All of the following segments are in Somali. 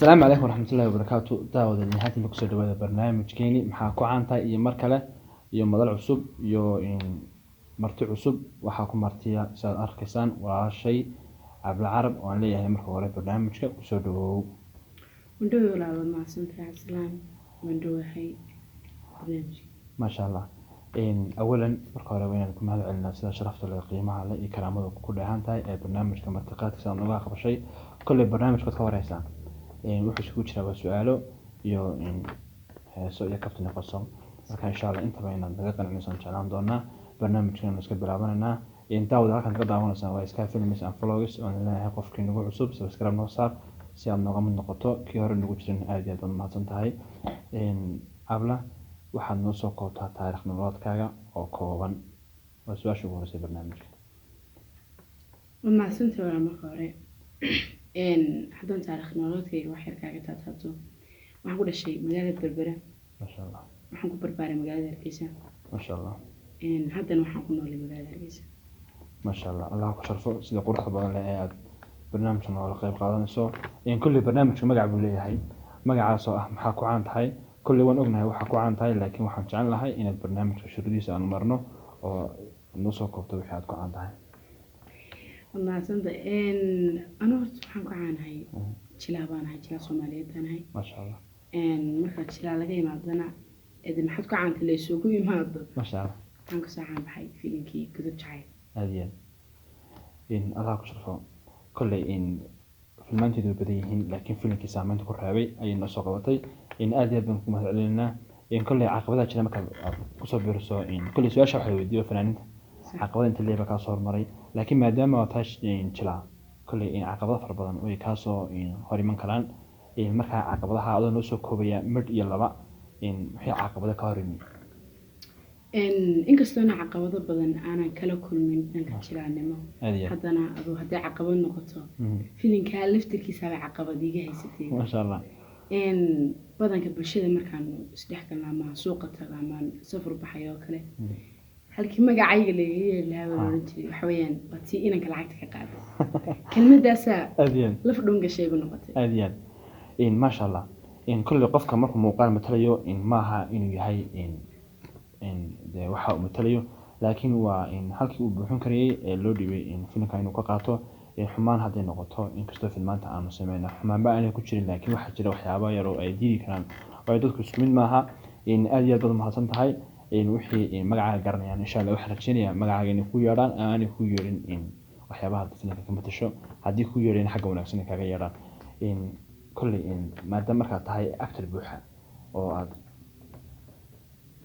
السلام عليكم ورحمة الله وبركاته. دعوة نهاية مكسر دوّا برنامج كيني maxaa ku caantahay iyo mar kale iyo madal cusub iyo marti cusub waxaa ku martiya sidaad arkaysaan waa shay Cabdi Carab oo aan leeyahay marka hore barnaamijka ku soo dhawow. Wandhow walaal mahadsantahay Cabdisalaan wandhowahay barnaamijka ما شاء الله. أولاً marka hore waan ku mahad celinaa sida sharafta leh qiimaha leh iyo karaamada ku dheehan tahay ee barnaamijka martiqaadka saan uga qabshay kulli barnaamijka ka wareysaan wuxuu isugu jiraa su'aalo iyo heeso iyo kaftan qosol marka insha Allah inta bayna naga qanacsan jeclaan doonaa barnaamijkan iska bilaabanayna daawada halkan ka daawanaysan waa iska films and vlogs oo leeyahay qofkii nagu cusub subscribe noo saar si aad nooga mid noqoto kii hore nagu jirin aad iyo aad mahadsan tahay abla waxaad noo soo koobtaa taariikh nololeedkaaga oo kooban waa su'aasha ugu horeysa barnaamijka mahadsantahay walaal marka hore haddaan taariikh nololeedkayga wax yar kaaga taabto waxaan ku dhashay magaalada Berbera ما شاء الله waxaan ku barbaaray magaalada Hargeysa ما شاء الله haddana waxaan ku noolay magaalada Hargeysa ما شاء الله الله ku sharfo sida quruxda badan leh ee aad barnaamijkan oo la qayb qaadanayso kulli barnaamijka magac buu leeyahay magacaas oo ah maxaa ku caan tahay kulli waan ognahay waxa ku caan tahay laakiin waxaan jecel lahay inaad barnaamijka shuruudiisa aan marno oo noo soo koobto wixii aad ku caan tahay mahadsantahay anigu horta waxaan ku caanahay jilaa baan ahay jilaa Soomaaliyeed baan ahay ما شاء الله marka jilaa laga yimaadana maxaad ku caantay la isugu yimaado ما شاء الله waxaan ka soo caan baxay filimkii Gudub Jacayl هذه الله ku sharfo kulli filmaanteedu badan yihiin laakiin filimkii saameynta ku raabay ayay noo soo qabatay aad iyo aad baan ku mahad celinaa kulli caqabadaha jira marka ku soo biirso kulli su'aasha waxay weydiiyo fanaaniinta caqabada inta leeba ka soo hormaray laakiin maadaama waa taas jila kulli caqabado fara badan oo ka soo hor iman karaan marka caqabadaha adoo noo soo koobaya mid iyo laba wixii caqabada ka hor yimid inkastoo caqabado badan aanan kala kulmin dhanka jilaanimo haddana adoo haddii caqabad noqoto filimka laftirkiisa baa caqabad iga haysatay ما شاء الله badanka bulshada markaan isdhex galnaa ama suuqa tago ama safar baxayo oo kale halkii magacayga laga yeelaa waxa weeyaan batii inanka lacagta ka qaado kelmadaas أديان laf dhun gashay buu noqotay أديان ما شاء الله كل قفك مركو موقع متليو maaha inuu yahay de waxa uu matalayo laakiin waa halkii uu buuxin karayay loo dhibay filimka inuu ka qaato xumaan haday noqoto inkastoo filmaanta aanu sameeyna xumaan baa aanay ku jirin laakiin waxa jira waxyaabo yar oo ay diidi karaan oo dadku isku mid maaha aad iyo aad mahadsan tahay wixii magacaaga garanayaan insha Allah waxaan rajeynayaa magacaaga inay ku yeedhaan aanay ku yeerin waxyaabaha filimka ka matasho haddii ku yeedhin xagga wanaagsan kaga yeedhaan kulli maadaama markaa tahay actor buuxa oo aad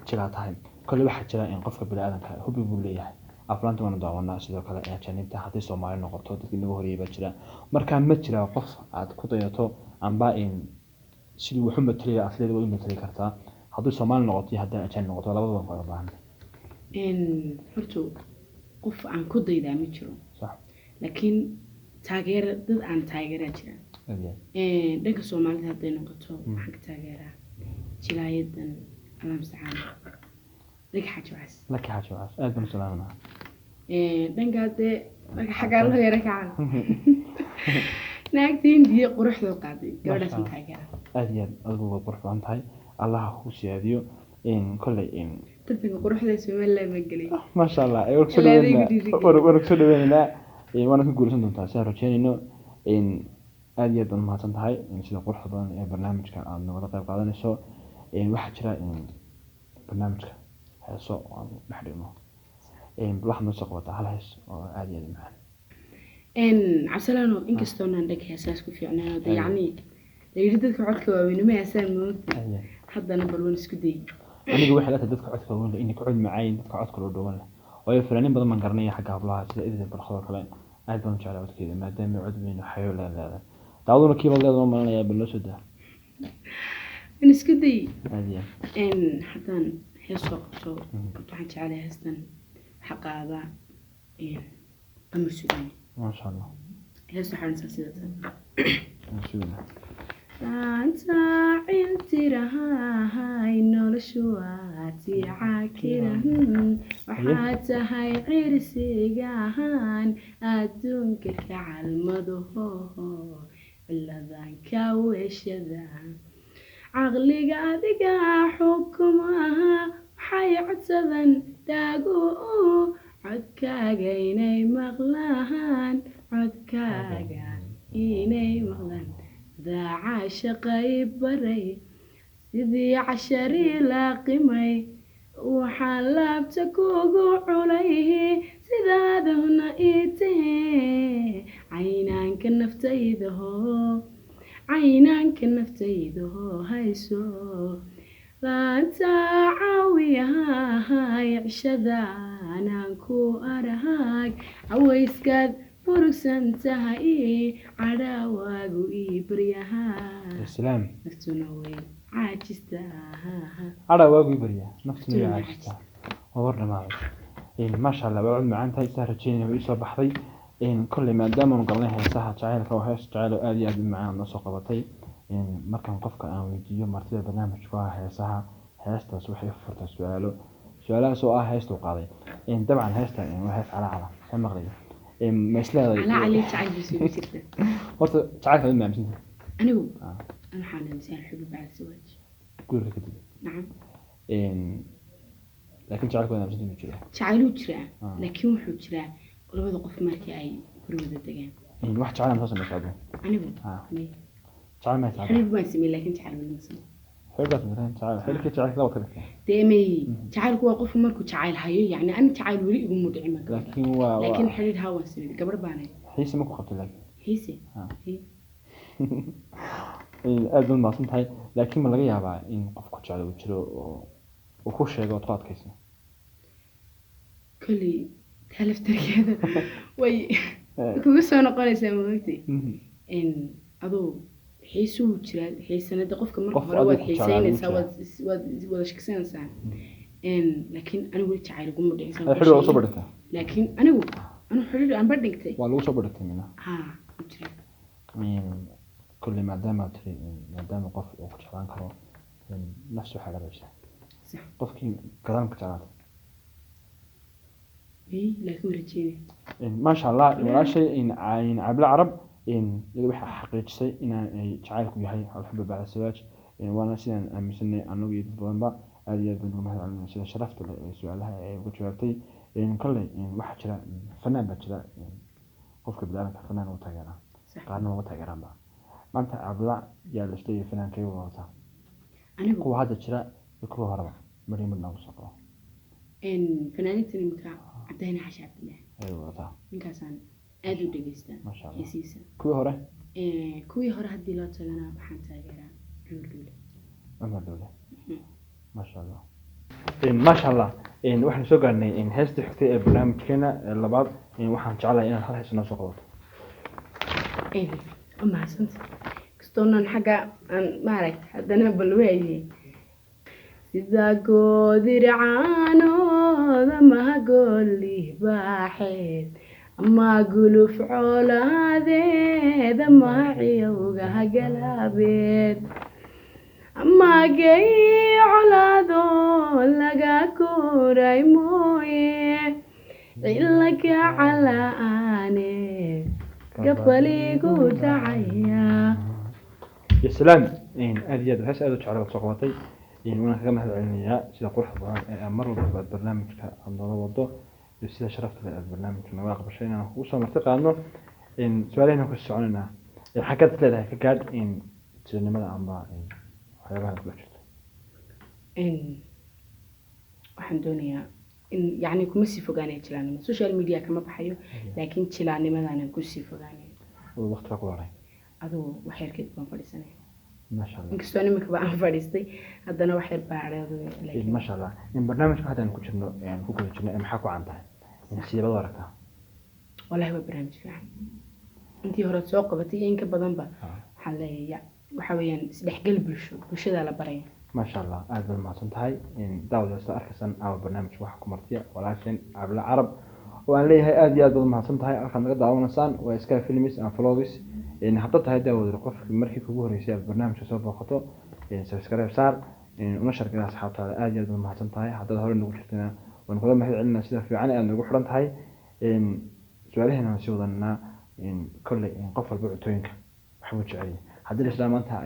jira tahay kulli waxa jira qofka bini'aadamka hubbi buu leeyahay aflaanta wana daawanaa sidoo kale ajaanibta haddii Soomaali noqoto dadkii nagu horeeyay baa jira marka ma jira qof aad ku dayato amba sidii wuxuu matalaya afleed way matali kartaa haddii Soomaali noqoto haddii ajaanib noqoto labadaba waan kala baahan horta qof aan ku daydaa ma jiro صح laakiin taageer dad aan taageera jira dhanka Soomaalida hadday noqoto waxaan ka taageeraa jilaayadan alam saxaan لك حاجة بس لك حاجة بس أقدم سلامنا دنقاد لك حاجة الله يرك عنه ناقدين دي قروح ذو قاضي قبل اسم حاجة أديان أقول قروح عن هاي الله هو سياديو كل تبقى قروح ذو سوي الله مقلي ما شاء الله ورك بيننا وأنا كنقول سنتم تاسع رجعني إنه أديان ما تنتهي سيدا قروح ذو برنامج كان عن ولا طيب قاعدين سو واحد شراء برنامج heeso aan dhaxdhino waxaan noo soo qabataa hal hees oo aad iyo aad u macaan cabsalaano inkastoo aan dhag heesaas ku fiicnaa yacni leeyahay dadka codka waaweyn ma heesaan moogta haddana bal waan isku day aniga waxa la dadka codka waaweyn in ku cod macaan dadka codka loo dhawaan oo fanaaniin badan man garanay xagga hablaha sida idin barxado kale aad baan jeclaa codkeeda maadaama cod weyn oo xayo leedahay daawadu kiiba leedahay malanaya bal loo soo daa in isku day aad iyo haddaan heesoo qabto waxaan jeclahay heestan xaqaada qamar suudani ما شاء الله hees waxaan sidatan أنت عيلتي noloshu waati caakira waxaad tahay cirsigahan adduunka ka calmado ciladan ka weeshada caqliga adiga xukumaha waxay codsadan daagu codkaaga inay maqlaan codkaaga inay maqlaan daaca shaqay baray sidii cashari la qimay waxaan laabta kugu culay sidaaduna itee caynaanka naftaydaho hayso laanta caawiyahay cishadaanaan ku arahag cawayskaad murugsan tahay cadhawaagu ii baryahaa islaam naftuna way caajista cadhawaagu ii baryaa naftuna way caajista war dhamaaday maasha allah waa cod macaan tahay saa rajeynaya way isoo baxday kolley maadaamaanu galnay heesaha jacaylka oo hees jacayl oo aad iyo aad u macaan noo soo qabatay markaan qofka aan weydiiyo martida barnaamijku ah heesaha heestaas waxay furtaa su-aalahaas oo ah heestuu qaaday dabcan heesta waa hees calacala ka maqlaya ma isleedahay horta jacaylka ma aaminsantahay anigu waxaan aaminsan xubi bacda zawaaj guurka kadib nacam laakiin jacaylka waa aaminsantahay inuu jiro jacayluu jiraa laakiin wuxuu jiraa labada qof markii ay gurigooda degaan wax jacayl ma soo samaysaa aduu anigu jacayl ma haysaa xiriir baan sameeyey laakiin jacayl ma sameeyey xiriirkaas mareen xiriirka jacaylka laba kale dee may jacaylku waa qofku markuu jacayl hayo yacni ani jacayl weli iguma dhicin ma laakiin xiriir haa waan sameeyey gabadh baanay xiise ma ku qabtay laakiin xiise aad baad mahadsan tahay laakiin ma laga yaabaa in qofku jecel uu jiro oo uu ku sheego ood ku adkaysa kolley talaftarkeeda way kugu soo noqonaysaa maogtay aduu xiisuu jiraa xiisanada qofka marka hore waad xiisaynaysaa waad wada shaksanaysaa laakiin anigu weli jacayl iguma dhicin xiriir waa soo badhigtay laakiin anigu xiriir aan badhigtay waa lagu soo badhigtay mina haa u jira kolley maadaama tiri maadaama qof uu ku jeclaan karo nafsi waxaa dhabaysaa qofkii gadaal ka jeclaatay laakiin rajeynay maasha allah walaashay cabla carab iyada waxay xaqiijisay inaan jacaylku yahay alxuba bacda zawaaj waana sidaan aaminsanay anagu iyo dad badanba aad iyo aad baan uga mahadcelinay sida sharafta leh ee su-aalaha ay uga jawaabtay kolley waxaa jira fanaan baa jira qofka biniaadanka fanaan ugu taageeraa qaarna uga taageeraanba maanta cabla yaa la isleeyahay fanaankay wadataa kuwa hadda jira iyo kuwa horeba marii mid noogu soo qabo fanaaniinta nimanka cabdihani xashi cabdillah ay wadataa ninkaasaan aad u dhegeystaa heesiisa kuwii hore haddii loo tagana waxaan taageeraa cumar dowle maasha allah maasha allah waxaan soo gaarnay heestii xigtay ee barnaamijkeena labaad waxaan jeclahay inaad hal hees noo soo qabato mahadsanta kastoonan xagga aan maaragta haddana balweeye sida goodircaanooda mahagooli baaxeed ama guluf coolaadeed ama ciyowga hagalaabeed ama gey colaado laga kuray mooye cilaka cala'aane gabaligu dhacaya يا سلام أدي هذا هسه أدو شعر صقبتي وأنا كمان هذا علمية سيدا قرح مرة بعد برنامج عن ضرب وضو سيدا شرفت البرنامج نواقب شيء وصل مرتقى عنه إن سؤالين هو كسرنا الحكاية ثلاثة كقعد إن سيدا ماذا عن ضاع حيوانات بلشت waxaan doonayaa in yani kuma sii fogaanay jilaanimo social media kama baxayo laakiin jilaanimadana ku sii fogaanay waqtiga ku horay adoo wax yar kadib baan fadhiisanay ما شاء الله inkastoo nimika baan fadhiistay haddana wax yar baa cadheedu ما شاء الله in barnaamijka hadda ku jirno ku guda jirno maxaa ku caan tahay sidee baad aragtaa wallahi waa barnaamij fiican intii hore soo qabatay in ka badan ba waxaan leeyahay waxa weeyaan isdhexgal bulshada la baray ما شاء الله أهلا ما صنتهاي إن داود أركسن أو برنامج واحد كومرتيا ولكن قبل العرب وأنا ليه هذه أهلا ما صنتهاي أخذنا قد عونا سان وإسكال فيلميس أن فلوغيس إن حطتها داود رقف المركي كبوه رسالة برنامج سوف خطو إن سبسكرايب صار إن ونشر كذا أصحابها أهلا ما صنتهاي حتى هذول نقول شفتنا ونقول ما هي عندنا سيدا في عنا أن نقول حرنتهاي إن سؤالهنا نسيوضنا إن كل إن قفل بعتوينك حمود شعري haddii la maanta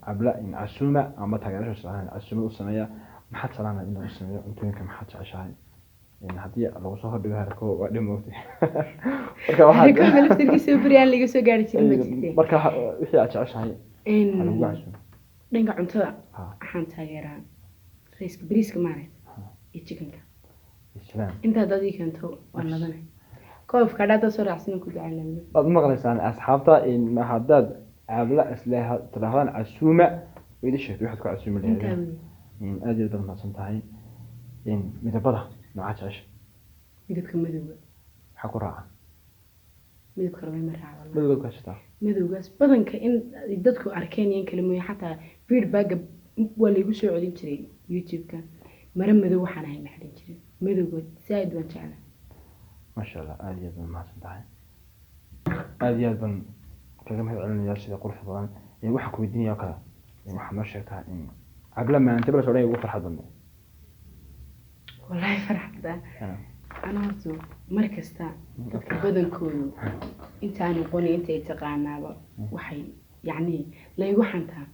cabla casuuma ama taageerasha casuuma u sameeya maxaad salaana inuu u sameeyo cuntooyinka maxaad jeceshahay haddii lagu soo hordhigo harko waa dhimoogtay marka waxaa laftirkiisa beriyan laga soo gaari jirin ma jirtee marka wixii aad jeceshahay lagu casuuma dhanka cuntada waxaan taageeraa rayska bariiska maaragtay iyo chickenka inta dadii keento waa nadane koofka dhada soo raacsan ku jecelahay aad maqlaysaan asxaabta in haddaad cabla isla tirahdaan casuuma waydi sheegtay waxaad ku casuumi lahayd aad iyo mahadsan tahay midabada nooca jecesha midabka madowga maxaa ku raaca midabka rabay ma raaca madowga ka shita madowgaas badanka in dadku arkeen in kale mooy xataa feedback waa lagu soo celin jiray YouTube-ka mara madow waxaan ahay ma xidhin jirin madowga saaid waan jeclahay ما شاء الله عادي جدا ما سنتهي عادي جدا كلام هذا علم ياسر يقول حضان وحكوا الدنيا كذا وح ما شفتها قبل ما أنت بس ولا يوفر حضن والله فرحت ده أنا هرتو مركز تا بدن كله أنت أنا قوني أنت يتقانا وحي يعني لا يوحنتها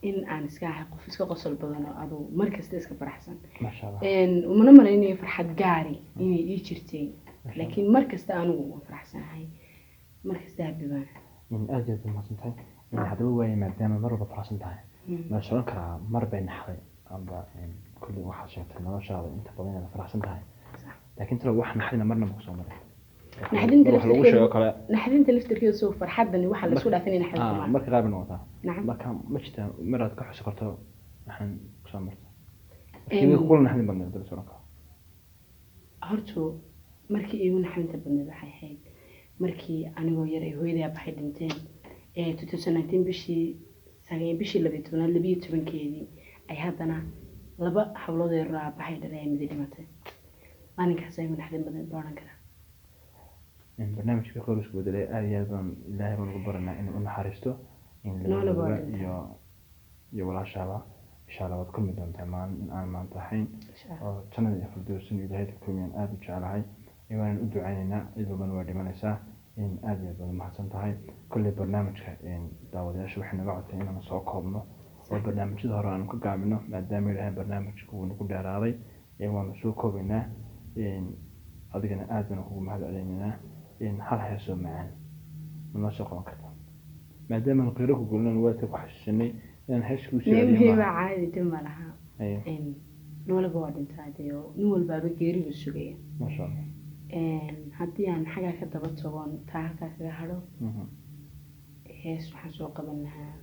إن أنا سكاح قفز قصل بدن أبو مركز تسك فرحسن ما شاء الله إن ومن مرة إني فرحت جاري إني يشرتين لكن مركز تانو فرحسن هاي مركز ده ببان من أجل ما سنتهي من هذا هو ما دام مرة بفرحسن تهي ما شلون كرا مر بين حري أما كل واحد شاف إنه شاف أنت بدينا فرحسن تهي لكن ترى واحد نحدنا مرنا مقصود مرة نحدين تلفتر كده سوف فرحت إني واحد لسول عثني نحدين مرة غاب النقطة نعم ما كان مشت مرة كحش كرتو نحن مقصود مرة كيف كلنا نحن بدنا ندرس ورقة هرتو markii iigu naxinta badneed waxay ahayd markii anigoo yar ay hooyaday baxay dhinteen 2019 bishii 12 ay haddana laba hablood ee raabaxay dhalay mid dhimatay maalinkaas ay naxdin badan baaran kara barnaamijka qoys gudaha aad iyo aad ilaahay ugu baranaa inuu naxariisto in iyo walaashaaba insha Allah wad kulmi doontaa in aan maanta ahayn oo jannada iyo firdawsin ilaahay ku kulmiyaan aad u jecelahay إيمان أدعو عيننا إذا بنوا دمانسا إن أدي بنما حسن تهاي كل برنامج إن داود يشوف إحنا قاعد إن نساقهمنا والبرنامج ظهر عن كل قابلنا ما دام له برنامج كون كل دراوي إيمان نسوقه بينا إن أدينا آدنا هو مهد علينا إن هل حسوا معنا من نساقه كذا ما دام نقيره قلنا الوقت وحشني إن حس كوسي هي عادي تملها إن نول بعد انتهى نول باب غيري بالسجية ما شاء الله haddii aan xaga ka daba tagon taa halka kaga hado hees waxaan soo qaban lahaa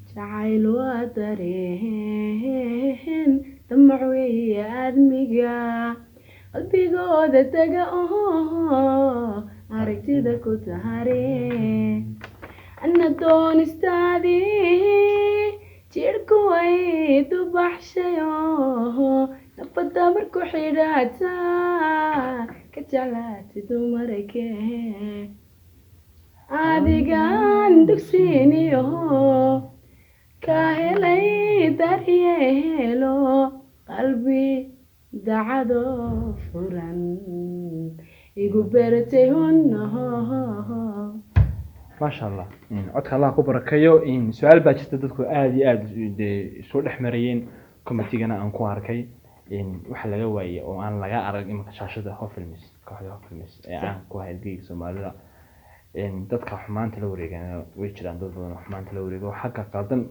jacayl waa dareen damac weeye aadmiga qalbigooda taga aragtida ku tahare anna doonistaadii jirku way dubaxshayo nafada marku xidhaata ka jeclaati dumarkee adigaan dugsiiniyo ka helay daryeelo qalbi dacado furan igu beratay hunnaho ما شاء الله عدك الله كبر كيو إن سؤال باجت تدخل آدي سؤال إحمريين كمتيجنا أنكو هركي إن وحلا جواي وأنا لقى أرق إما كشاشة هو فيلمس كحدا هو فيلمس يعني كوه الجيل سمالا إن تدخل حمان تلوري يعني ويش عند ضد حمان تلوري وحكى قادم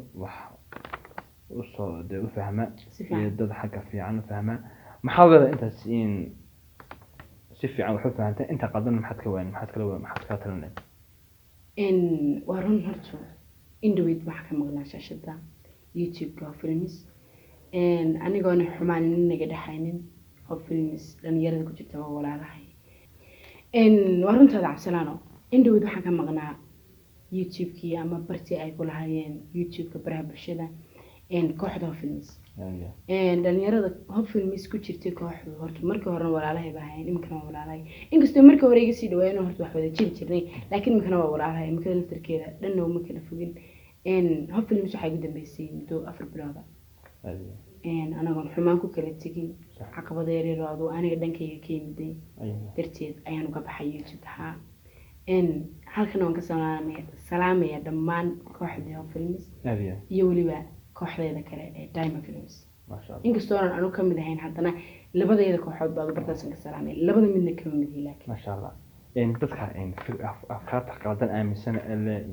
وصل ده فهمه يدد حكى في عنه فهمه محاولة أنت إن سفي عن وحب فهمت أنت قادم محد كوين محد كلوين محد كاتلنا إن ورن هرتو إن دويد محكمة مغنى شاشة يوتيوب كهو فيلمس إن أنا قانا حمان نجد حينين هو فيلمس لأن يرد كتبت ولا لهي إن ورن تدع سلانو إن دويد محكمة مغنى يوتيوب كي أما برتي أي كل هايين يوتيوب كبرها برشلة إن كوحد هو فيلمس إن لأن يرد هو فيلمس كتبت كوحد هرتو مركو هرن ولا لهي بهاين يمكن ولا لهي إن قصدي مركو وريق سيدوين وهرتو وحبا جيل جرني لكن يمكن ولا لهي يمكن التركية لأنه ممكن أفوقين إن هو فيلمس وحي قدام بيسين دو أفر بلاغة إن أنا قن حمانكو كالتكين عقبة ديري رادو أنا قدن كي كيمدي درتيد أيانو قبحا يوتيوب ها halkan waan ka salaamaya dhammaan kooxdii oo films aad iyo iyo weliba kooxdeeda kale ee Diamond Films maasha Allah inkastoo aan anu ka mid ahayn haddana labadeeda kooxood baa bartaasan ka salaamay labada midna kama mid yihiin laakiin maasha Allah dadka afkaarta qaldan aaminsan ee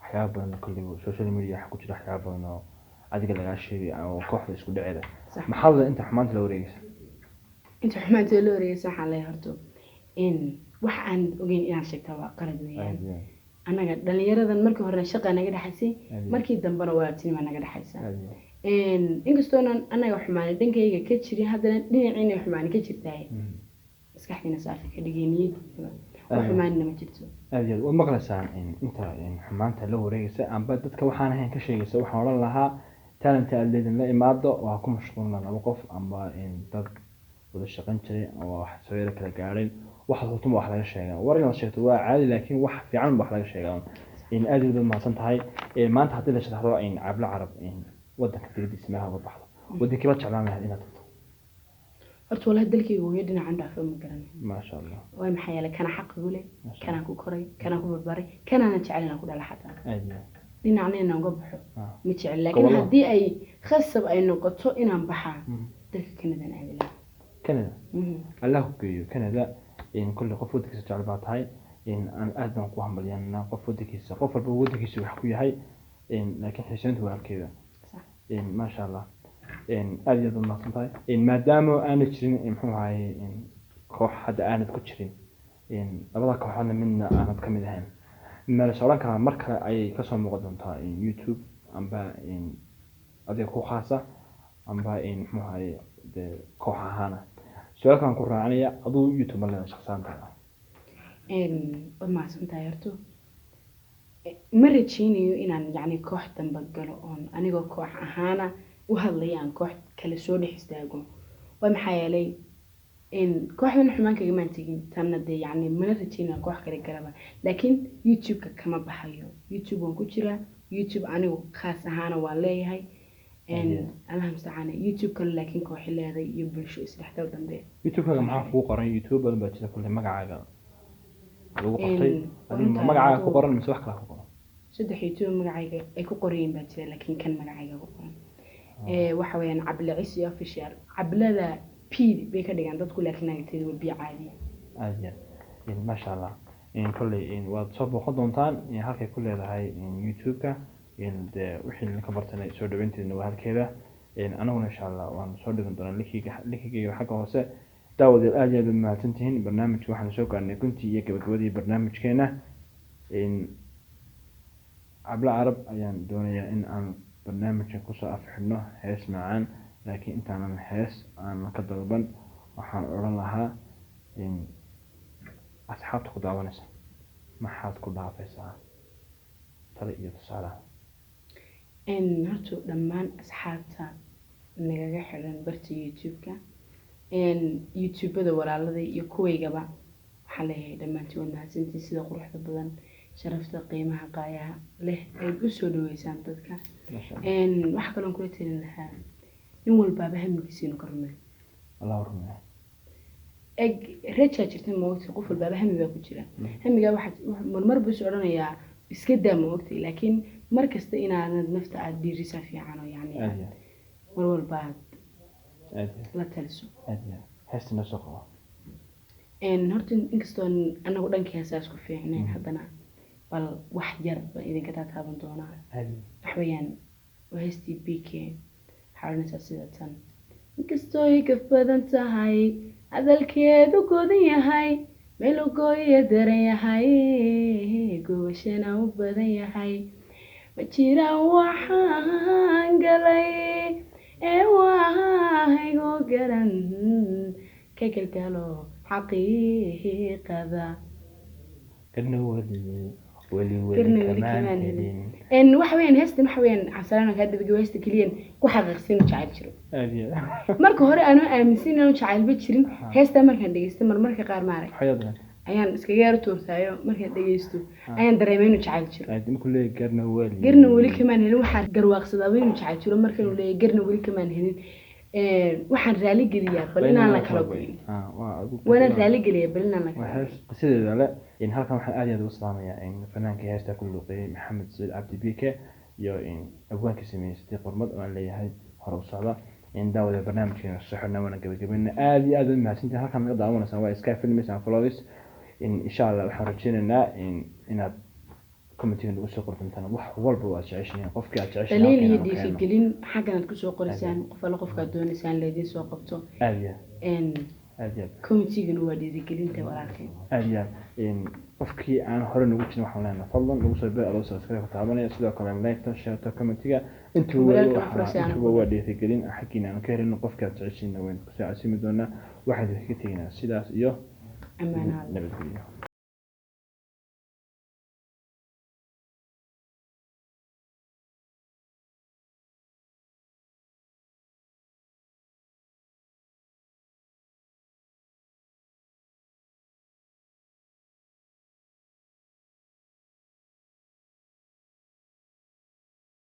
waxyaabo badan kulli social media waxa ku jira waxyaabo badan oo adiga laga sheegay oo kooxda isku dhaceeda maxaa inta xumaanta la wareegaysa inta xumaanta la wareegaysa waxa la horto wax aan ogeyn inaan sheegto waa qalad weeyaan anaga dhalinyaradan markii hore shaqa naga dhaxaysay markii dambana waa tinima naga dhaxaysa inkastoo anaga xumaan dhankayga ka jirin haddana dhinaciina xumaan ka jirtay maskaxdiina saafi ka dhigeyniyay wax xumaan ma jirto aad iyo maqlaysaa inta xumaanta la wareegaysa amba dadka waxaan ahayn ka sheegaysa waxaan oran lahaa talent aad leedin la imaado waa ku mashquulna laba qof amba dad wada shaqayn jiray oo wax soo yara kala gaareen waxa hortuma wax laga sheegaa war inaad sheegto waa caadi laakiin wax fiican wax laga sheegaa aad iyo mahadsan tahay maanta hadii la sharaxdo cabla carab wadanka dibadiisa meelaha uga baxdo wadankii baad jeclaan lahayd inaad tagto horta walahi dalkayga hooyo dhinacan dhaafo ma garanay maasha Allah way maxay yeelay kana xaq u leh kana ku koray kana ku barbaray kana aan jeclaan ku dhala xataa aad iyo dhinacna uga baxo ma jecel laakiin hadii ay khasab ay noqoto inaan baxaa dalka Canada aan aadila Canada Allah ku geeyo Canada كل قف ودكيس جعل بعضهاي أن أذن قوهم بليان قف ودكيس قف ودكيس ويحكي هاي لكن حسين هو كذا ما شاء الله أجد الناس هاي ما داموا أنا تشرين محو هاي كوح حد أنا تكتشرين أبدا كوحنا منا أنا بكمل هاي ما لسولان كان مركز أي كسر مقدم تا يوتيوب أم با أدي كوحاسة أم با محو هاي كوحة هانا سؤال كان قرآنية أضو يوتيوب ولا شخصان ترى ما سمعت يرتو مرة تشيني إن يعني كوح تنبقلون أنا جو كوح أهانا وهاللي عن كوح كل سوري حستاجون ومحيالي إن كوح من حمان كمان تيجي تمندي يعني مرة تشيني كوح كده كلامه لكن يوتيوب كمان بحيو يوتيوب ونكتيرة يوتيوب أنا خاص أهانا والله هاي أنا مستعانة يوتيوب كله لكن كوحي اللي هذا يبلشوا يسلح دول دنبي يوتيوب هذا معاه فوق قرن يوتيوب ولا بتشوف كل مقعة لو قطعي هذه مقعة فوق قرن مسوح كله فوق قرن صدق يوتيوب مقعة أيكو قرين بتشوف لكن كان مقعة فوق قرن وحويان عبل عيسى في الشارع عبل هذا بي بيكده عند تقول لك ناقتين والبيع عادي عادي ما شاء الله كل وتصب خدونتان هالك كل هذا هاي يوتيوب كا وحي اللي كبرتنا سو دوينتي انه هالكيدا انا ان شاء الله وان سو دغن دون لكيغا حق hoose daawad aad iyo aad ma tantiin barnaamijka waxaan soo gaarnay kuntii iyo gabagabadii barnaamijkeena cabla carab ayaan doonayaa in aan barnaamijka ku soo afxidno hees macaan laakiin intaan hees aan ka dalban waxaan oran lahaa asxaabta ku daawanaysa maxaad ku dhaafaysaa tala iyo tusaale horta dhammaan asxaabta nagaga xiran barta youtube-ka youtube-ada walaalada iyo kuwaygaba waxaa leeyahay dhammaantiin waad mahadsantiin sida quruxda badan sharafta qiimaha qaayaha leh ay u soo dhaweysaan dadka waxa kaloon kula talin lahaa nin walbaaba hamigiisa inuu ka rumeeyo allah rumeeyo reja jirta moogta qof walbaaba hami baa ku jira hamigaa waxaa marmar buu is odhanayaa iska daa moogtay laakiin mar kasta inaanad nafta aad dhiirisaa fiican oo yani mar walba aad la taliso heestina soo qabo horta inkastoo anagu dhankii heesaas ku fiicnayn haddana bal wax yar baan idinka taaban doonaa waxweeyaan waa heestii bk waxaa odhanaysaa sida tan inkastoo ay ka badan tahay hadalkeedu godan yahay meel ugooya daran yahay gubashana u badan yahay ma jiraan waxaan galay ee waahaygo garan ka galgalo xaqiiqada kadna wali kamaan helin waxweyn heestan waxweyn xasalan ka dad heesta kaliyan ku xaqiiqsan jacayl jiro marka hore aanu aaminsan inuu jacaylba jirin heesta markaan dhageysto marmarka qaar maaray ayaan iskaga yar toortaayo markaan dhageysto ayaan dareemay inuu jacayl jiro aadin kullee garna wali kamaan helin waxa garwaaqsadaa inuu jacayl jiro markaan uu leeyahay garna wali kamaan helin waxaan raali geliyaa bal inaan la kala goyn waana raali geliyaa bal inaan la kala goyn qisadeeda le halkan waxaan aad iyo aad ugu salaamayaa fanaanka heesta ku luuqeeyay maxamed saciid cabdi bike iyo abwaanka sameeyey sidii qormad oo aan leeyahay hore u socda daawada barnaamijkeena saxona wana gabagabeyna aad iyo aad u mahadsantahay halkan naga daawanaysan waa Sky Films and Flowers insha Allah waxaan rajeynaynaa inaad commentiga ugu soo qortaan wax walba waa jeceshiin qofkii aad jeceshiin daliil iyo dhiirigelin xaggan aad ku soo qoraysaan qof alla qofka doonaysaan leedin soo qabto aad iyo commentiga waa dhiirigelinta walaalkeen aad iyo qofkii aan hore nagu jirin waxaan leenahay fadlan ugu soo beer subscribe ka taabanaya sidoo kale like share commentiga intuu waa dhiirigelin xaqiina aan ka helin qofkii aad jeceshiin weyn ku soo asimi doona waxaad ka teginaa sidaas iyo amaanaha nabadgelyo